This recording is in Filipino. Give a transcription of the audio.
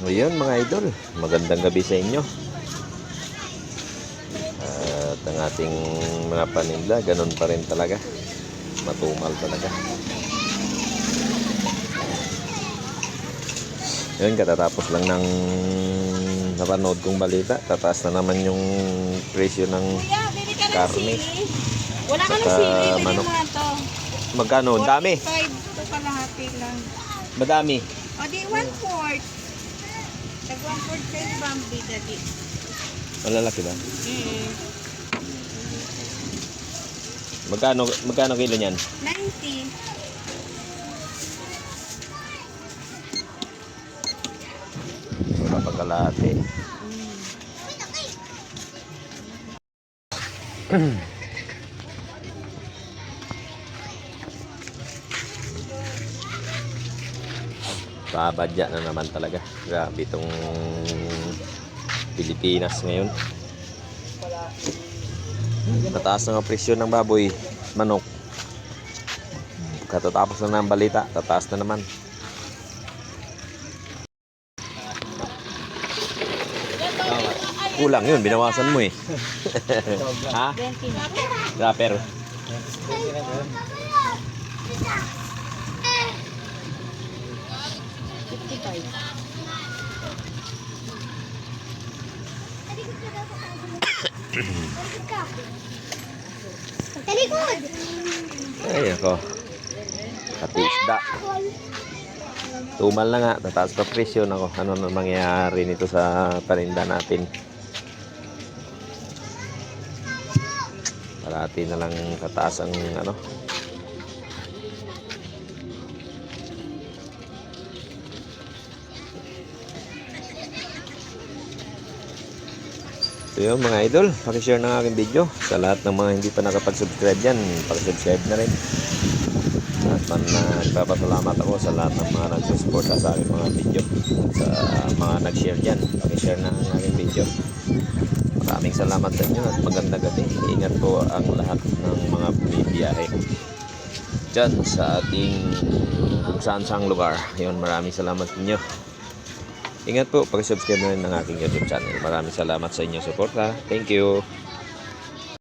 Ngayon mga idol, magandang gabi sa inyo. At ang ating mga paninda, ganun pa rin talaga. Matumal talaga. Ngayon, katatapos lang ng napanood kong balita. Tataas na naman yung presyo ng Kuya, bili ka ng karne. sili. Wala ka ng Saka sili, bili manok. mo na to. Magkano? Dami. 45 to kalahati lang. Madami. O di 1/4. Tag 1/4 kayo Bambi, dali. Malalaki ba? Mm. Magkano kilo niyan? 90. Wala pa kalahati. Babadya na naman talaga. Grabe itong Pilipinas ngayon. Mataas na ang presyo ng baboy, manok. Katatapos na ng balita, tataas na naman. Kulang yun, binawasan mo eh. Ha? 20 na. Rapper. Talikod! Ay, ako. Pati isda. Tumal na nga, tataas pa presyo. Ako, ano na mangyayari nito sa paninda natin? Parati na lang tataas ang ano. So yun mga idol, pakishare ng aking video. Sa lahat ng mga hindi pa nakapag-subscribe dyan, pakisubscribe na rin. At nagpapasalamat ako sa lahat ng mga nagsusuporta sa aking mga video. At sa mga nag-share dyan, pakishare na ang aking video. Maraming salamat sa inyo at magandang gabi. Ingat po ang lahat ng mga bibiyahe dyan sa ating kung saan-saang lugar. Yun, maraming salamat sa inyo. Ingat po, pag-subscribe na rin ng aking YouTube channel. Maraming salamat sa inyong suporta. Thank you.